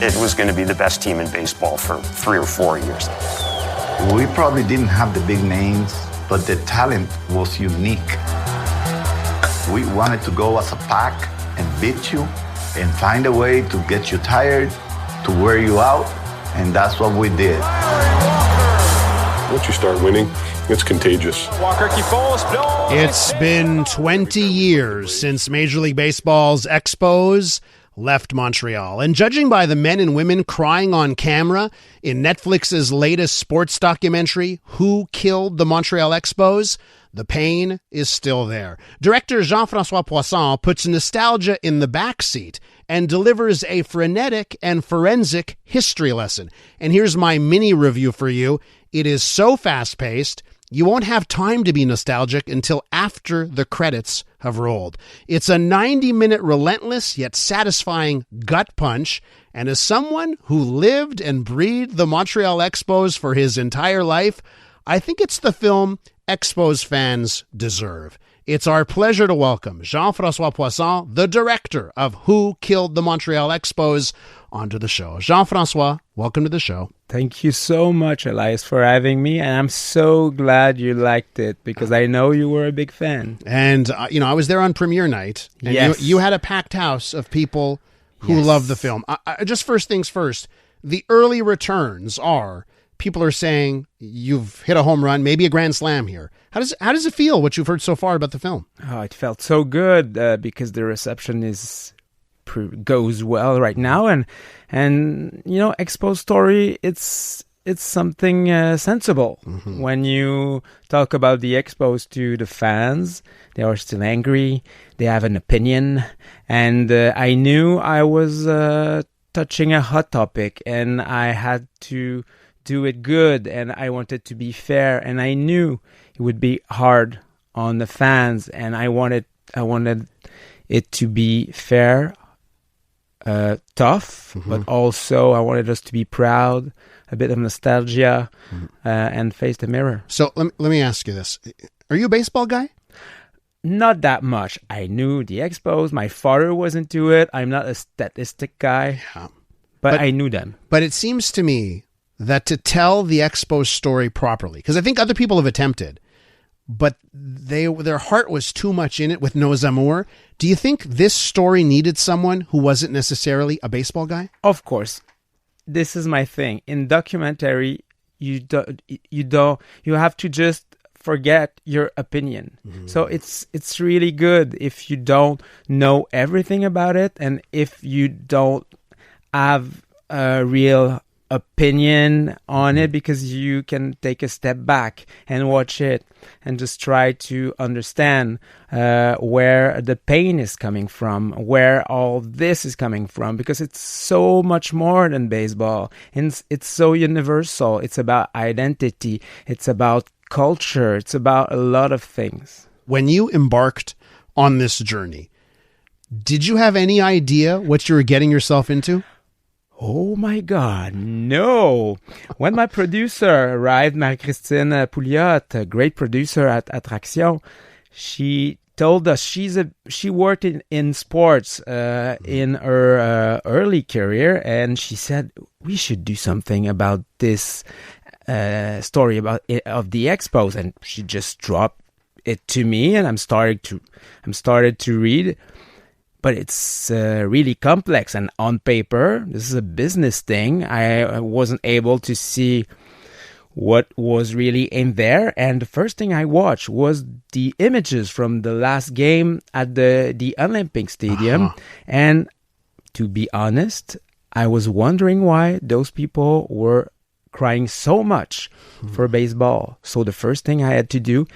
it was going to be the best team in baseball for 3 or 4 years. We probably didn't have the big names, but the talent was unique. We wanted to go as a pack and beat you and find a way to get you tired, to wear you out, and that's what we did. Once you start winning, it's contagious. It's been 20 years since Major League Baseball's Expos left Montreal. And judging by the men and women crying on camera in Netflix's latest sports documentary, Who Killed the Montreal Expos?, the pain is still there. Director Jean-François Poisson puts nostalgia in the backseat and delivers a frenetic and forensic history lesson. And here's my mini review for you. It is so fast-paced, you won't have time to be nostalgic until after the credits have rolled. It's a 90-minute relentless yet satisfying gut punch, and as someone who lived and breathed the Montreal Expos for his entire life, I think it's the film Expos fans deserve. It's our pleasure to welcome Jean-François Poisson, the director of Who Killed the Montreal Expos, onto the show. Jean-François, welcome to the show. Thank you so much, Elias, for having me, and I'm so glad you liked it because I know you were a big fan. And, I was there on premiere night, and yes. you had a packed house of people who loved the film. Just first things first, the early returns are, people are saying you've hit a home run, maybe a grand slam here. How does it feel, what you've heard so far about the film? Oh, it felt so good because the reception goes well right now, and Expo story, it's something sensible. Mm-hmm. When you talk about the Expos to the fans, they are still angry, they have an opinion, and I knew I was touching a hot topic, and I had to do it good, and I wanted to be fair, and I knew it would be hard on the fans, and I wanted it to be fair, tough, mm-hmm. but also I wanted us to be proud, a bit of nostalgia, and face the mirror. So let me ask you this. Are you a baseball guy? Not that much. I knew the Expos. My father was into it. I'm not a statistic guy, but I knew them. But it seems to me that to tell the Expos story properly, because I think other people have attempted, but their heart was too much in it with no amour. Do you think this story needed someone who wasn't necessarily a baseball guy? Of course. This is my thing. In documentary, you have to just forget your opinion. Mm-hmm. So it's really good if you don't know everything about it, and if you don't have a real opinion on it, because you can take a step back and watch it and just try to understand where the pain is coming from, where all this is coming from, because it's so much more than baseball, and it's so universal. It's about identity, it's about culture, it's about a lot of things. When you embarked on this journey, did you have any idea what you were getting yourself into? Oh my God, no. When my producer arrived, Marie-Christine Pouliot, a great producer at Attraction, she told us she worked in sports in her early career, and she said, we should do something about this story of the Expos, and she just dropped it to me, and I'm started to read. But it's really complex, and on paper, this is a business thing. I wasn't able to see what was really in there, and the first thing I watched was the images from the last game at the Olympic Stadium. Uh-huh. And to be honest, I was wondering why those people were crying so much for baseball. So the first thing I had to do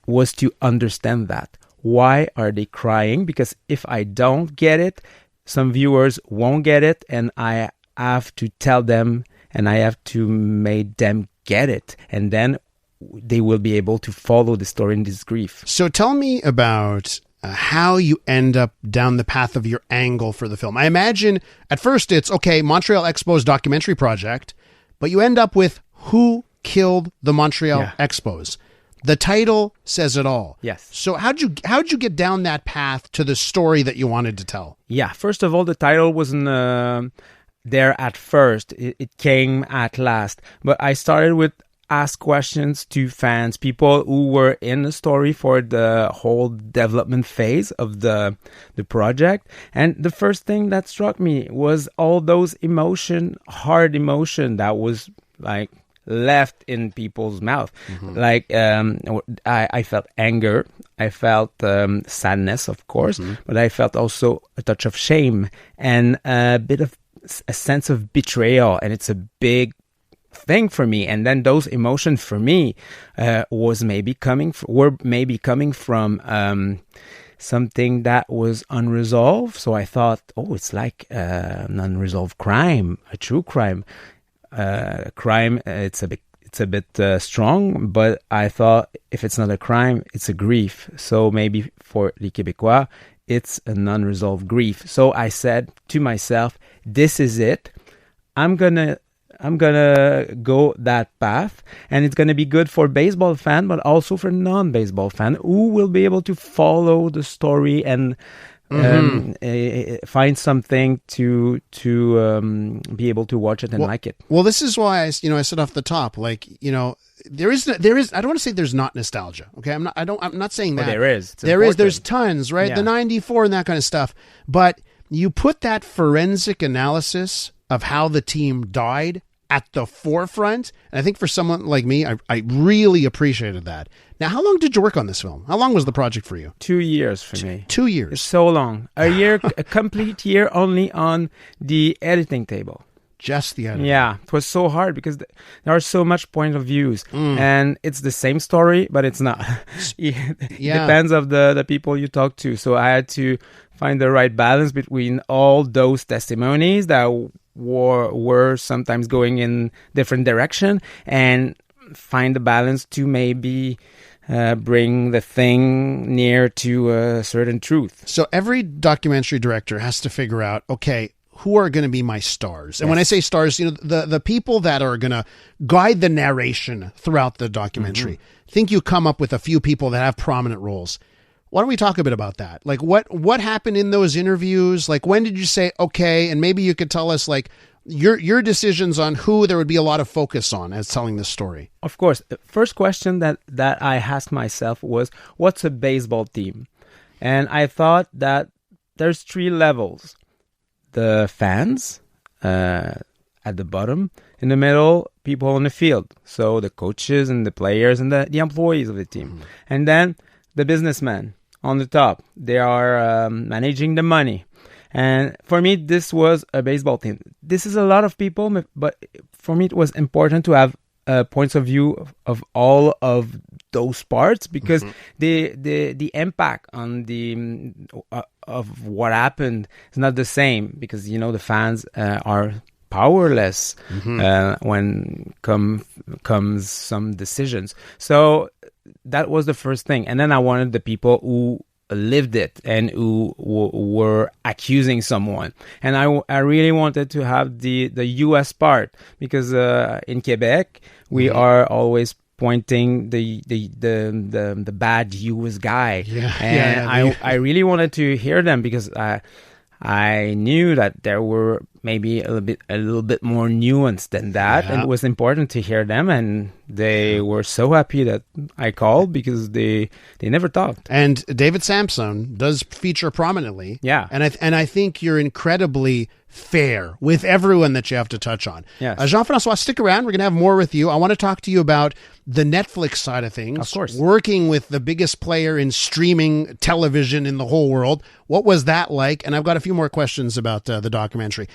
was to understand that. Why are they crying? Because if I don't get it, some viewers won't get it, and I have to tell them, and I have to make them get it, and then they will be able to follow the story in this grief. So tell me about how you end up down the path of your angle for the film. I imagine at first it's, okay, Montreal Expos documentary project, but you end up with Who Killed the Montreal Expos? The title says it all. Yes. So how'd you get down that path to the story that you wanted to tell? Yeah. First of all, the title was there at first. It came at last. But I started with ask questions to fans, people who were in the story for the whole development phase of the project. And the first thing that struck me was all those hard emotion that was like left in people's mouth. Like I felt anger, I felt sadness, of course, but I felt also a touch of shame and a bit of a sense of betrayal, and it's a big thing for me. And then those emotions for me were maybe coming from something that was unresolved. So I thought, it's like an unresolved crime, a true crime. Crime, it's a bit strong, but I thought if it's not a crime, it's a grief. So maybe for les Québécois, it's an unresolved grief. So I said to myself, this is it. I'm gonna go that path, and it's gonna be good for baseball fan, but also for non-baseball fan who will be able to follow the story and find something to be able to watch it and like it. Well, this is why I said off the top, like, there is. I don't want to say there's not nostalgia. Okay, I'm not saying that. Well, there is. There's tons, right? Yeah. The '94 and that kind of stuff. But you put that forensic analysis of how the team died at the forefront, and I think for someone like me, I really appreciated that. Now, how long did you work on this film? How long was the project for you? 2 years for me. 2 years. It's so long. A complete year only on the editing table. Just the editing. Yeah, it was so hard because there are so much point of views, and it's the same story, but it's not. It depends of the people you talk to. So I had to find the right balance between all those testimonies that were sometimes going in different direction, and find the balance to maybe bring the thing near to a certain truth. So every documentary director has to figure out, okay, who are going to be my stars? And when I say stars, the people that are going to guide the narration throughout the documentary. Think you come up with a few people that have prominent roles. Why don't we talk a bit about that? Like what happened in those interviews? Like, when did you say, okay, and maybe you could tell us like your decisions on who there would be a lot of focus on as telling this story. Of course. The first question that I asked myself was, what's a baseball team? And I thought that there's 3 levels. The fans at the bottom, in the middle, people on the field. So the coaches and the players and the employees of the team. And then the businessmen on the top. They are managing the money. And for me, this was a baseball team. This is a lot of people, but for me, it was important to have points of view of all of those parts, because the impact on the of what happened is not the same, because the fans are powerless when comes some decisions. So that was the first thing, and then I wanted the people who lived it and who were accusing someone, and I really wanted to have the US part, because in Quebec we are always pointing the bad US guy, I really wanted to hear them, because I knew that there were maybe a little bit more nuanced than that, and it was important to hear them, and they were so happy that I called, because they never talked. And David Sampson does feature prominently, and I think you're incredibly fair with everyone that you have to touch on. Yes. Jean-François, stick around. We're going to have more with you. I want to talk to you about the Netflix side of things. Of course. Working with the biggest player in streaming television in the whole world. What was that like? And I've got a few more questions about the documentary.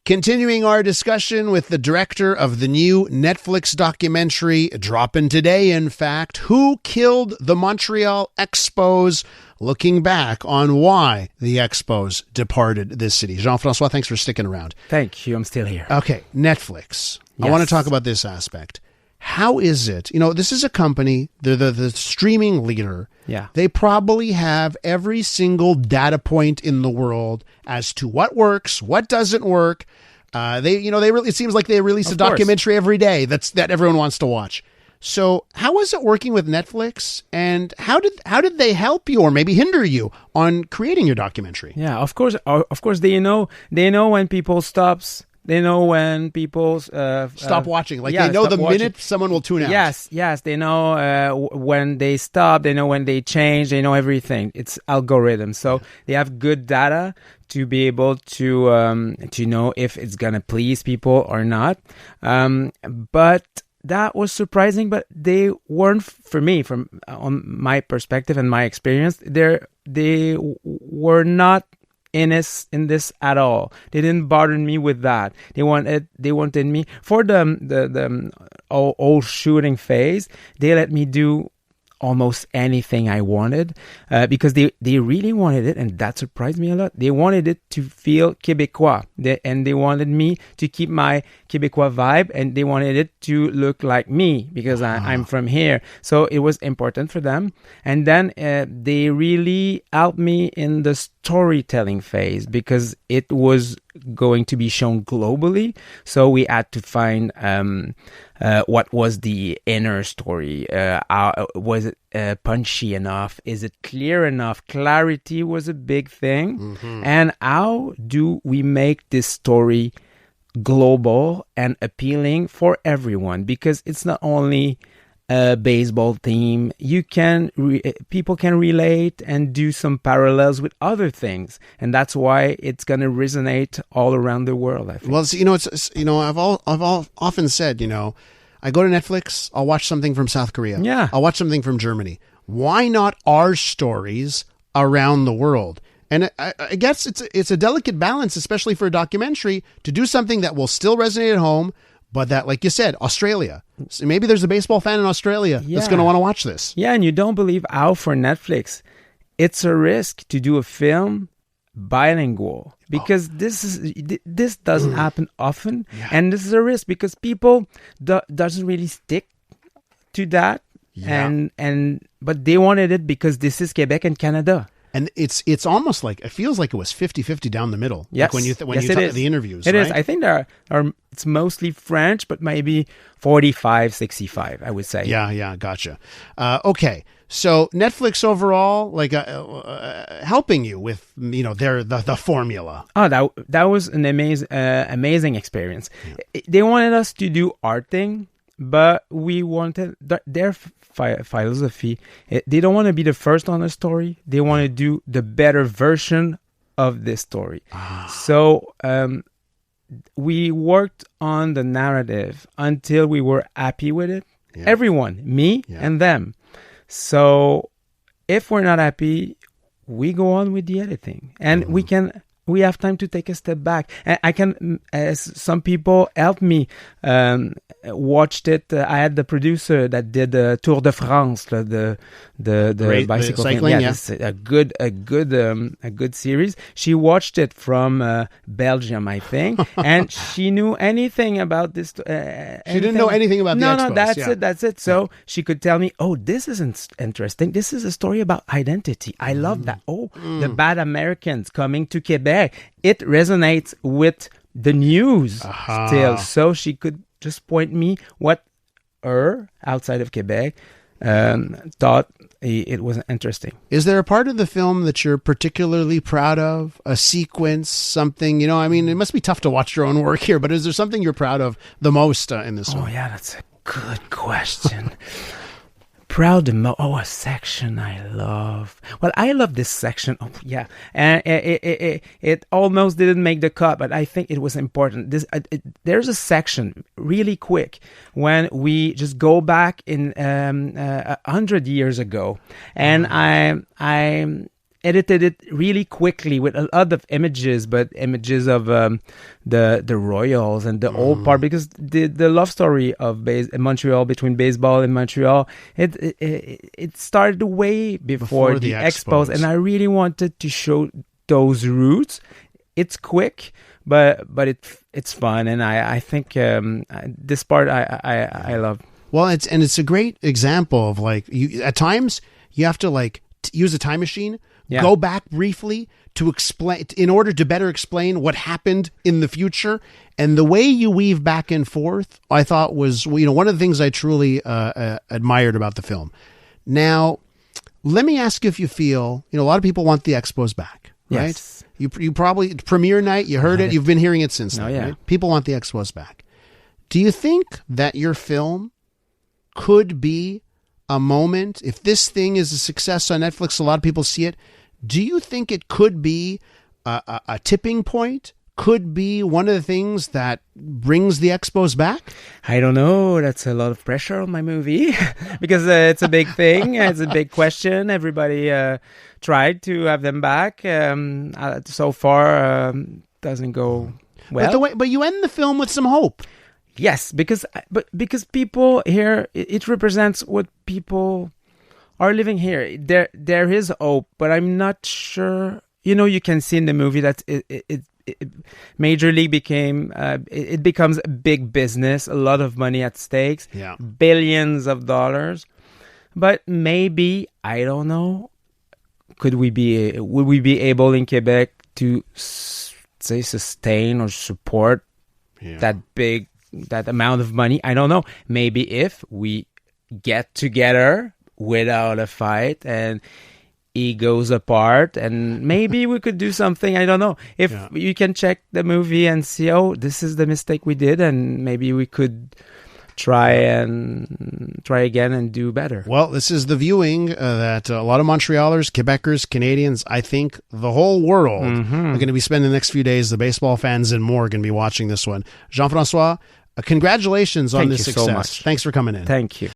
Continuing our discussion with the director of the new Netflix documentary, dropping today, in fact, Who Killed the Montreal Expos? Looking back on why the Expos departed this city. Jean-François, thanks for sticking around. Thank you. I'm still here. Okay, Netflix. I want to talk about this aspect. How is it? This is a company, they're the streaming leader. Yeah. They probably have every single data point in the world as to what works, what doesn't work. It seems like they release a documentary every day that everyone wants to watch. So how was it working with Netflix, and how did they help you or maybe hinder you on creating your documentary? Yeah, of course they know when people stops They know when people Stop watching. Like yeah, they know stop the watching. minute someone will tune out. Yes. They know when they stop. They know when they change. They know everything. It's algorithm. So they have good data to be able to know if it's gonna please people or not. But that was surprising. But they weren't, for me, from on my perspective and my experience. They were not in this at all. They didn't bother me with that. They wanted me for the whole shooting phase. They let me do almost anything I wanted because they really wanted it, and that surprised me a lot. They wanted it to feel Québécois, and they wanted me to keep my Québécois vibe, and they wanted it to look like me because I'm from here. So it was important for them. And then they really helped me in the storytelling phase because it was going to be shown globally. So we had to find what was the inner story. Was it punchy enough? Is it clear enough? Clarity was a big thing. Mm-hmm. And how do we make this story global and appealing for everyone? Because it's not only a baseball team. You can people can relate and do some parallels with other things, and that's why it's going to resonate all around the world, I think. Well, I've often said, I go to Netflix, I'll watch something from South Korea. Yeah. I'll watch something from Germany. Why not our stories around the world? And I guess it's a delicate balance, especially for a documentary, to do something that will still resonate at home, but that, like you said, Australia. So maybe there's a baseball fan in Australia that's going to want to watch this. Yeah, and you don't believe how for Netflix, it's a risk to do a film bilingual because this doesn't happen often, and this is a risk because people doesn't really stick to that, but they wanted it because this is Quebec and Canada. And it's almost like, it feels like it was 50-50 down the middle. Yes. Like when you talk the interviews. It right? is. I think it's mostly French, but maybe 45-65, I would say. Yeah, gotcha. Okay. So Netflix overall, like helping you with, the formula. Oh, that was an amazing experience. Yeah. They wanted us to do art thing, but we wanted their philosophy. They don't want to be the first on a story. They want to do the better version of this story. So we worked on the narrative until we were happy with it. Yeah. Everyone, me and them. So if we're not happy, we go on with the editing, and we have time to take a step back. And I can, as some people helped me, watched it. I had the producer that did the Tour de France, the bicycle cycling. Yeah, this a good series. She watched it from Belgium, I think, and she knew anything about this. She didn't know anything about the Expos. No, that's it. So she could tell me, oh, this is interesting. This is a story about identity. I love that. Oh, the bad Americans coming to Quebec. It resonates with the news still. So she could just point me what her outside of Quebec thought it was interesting. Is there a part of the film that you're particularly proud of? A sequence, something, it must be tough to watch your own work here, but is there something you're proud of the most in this film? Oh yeah, that's a good question. Proud a section I love. Well, I love this section. Oh, yeah, and it almost didn't make the cut, but I think it was important. There's a section really quick when we just go back in 100 years ago, and I edited it really quickly with a lot of images, but images of the Royals and the old part, because the love story of Montreal, between baseball and Montreal, it started way before the Expos, and I really wanted to show those roots. It's quick, but it's fun, and I think this part I love. Well, it's a great example of, like, at times you have to use a time machine. Yeah. Go back briefly to explain, in order to better explain what happened in the future. And the way you weave back and forth, I thought was, one of the things I truly admired about the film. Now, let me ask you if you feel, a lot of people want the Expos back. right? Yes. You probably, premiere night, you heard it, you've been hearing it since then, right? People want the Expos back. Do you think that your film could be a moment, if this thing is a success on Netflix, a lot of people see it, do you think it could be a tipping point? Could be one of the things that brings the Expos back? I don't know. That's a lot of pressure on my movie because it's a big thing. It's a big question. Everybody tried to have them back. So far, doesn't go well. But you end the film with some hope. Yes, because people here, it represents what people are living here. There is hope, but I'm not sure. You can see in the movie that it Major League it becomes a big business, a lot of money at stakes, billions of dollars. But maybe, I don't know, would we be able in Quebec to say sustain or support that amount of money? I don't know. Maybe if we get together without a fight and egos apart, and maybe we could do something. I don't know. If you can check the movie and see, this is the mistake we did, and maybe we could try again and do better. Well, this is the viewing that a lot of Montrealers, Quebecers, Canadians, I think the whole world are going to be spending the next few days. The baseball fans and more are going to be watching this one. Jean-François, congratulations on this success. So much. Thanks for coming in. Thank you.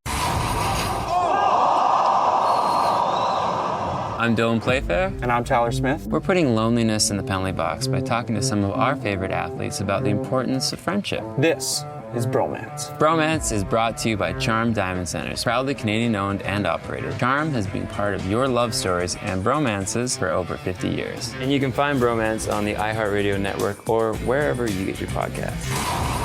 I'm Dylan Playfair. And I'm Tyler Smith. We're putting loneliness in the penalty box by talking to some of our favorite athletes about the importance of friendship. This is Bromance. Bromance is brought to you by Charm Diamond Centers, proudly Canadian-owned and operated. Charm has been part of your love stories and bromances for over 50 years. And you can find Bromance on the iHeartRadio network or wherever you get your podcasts.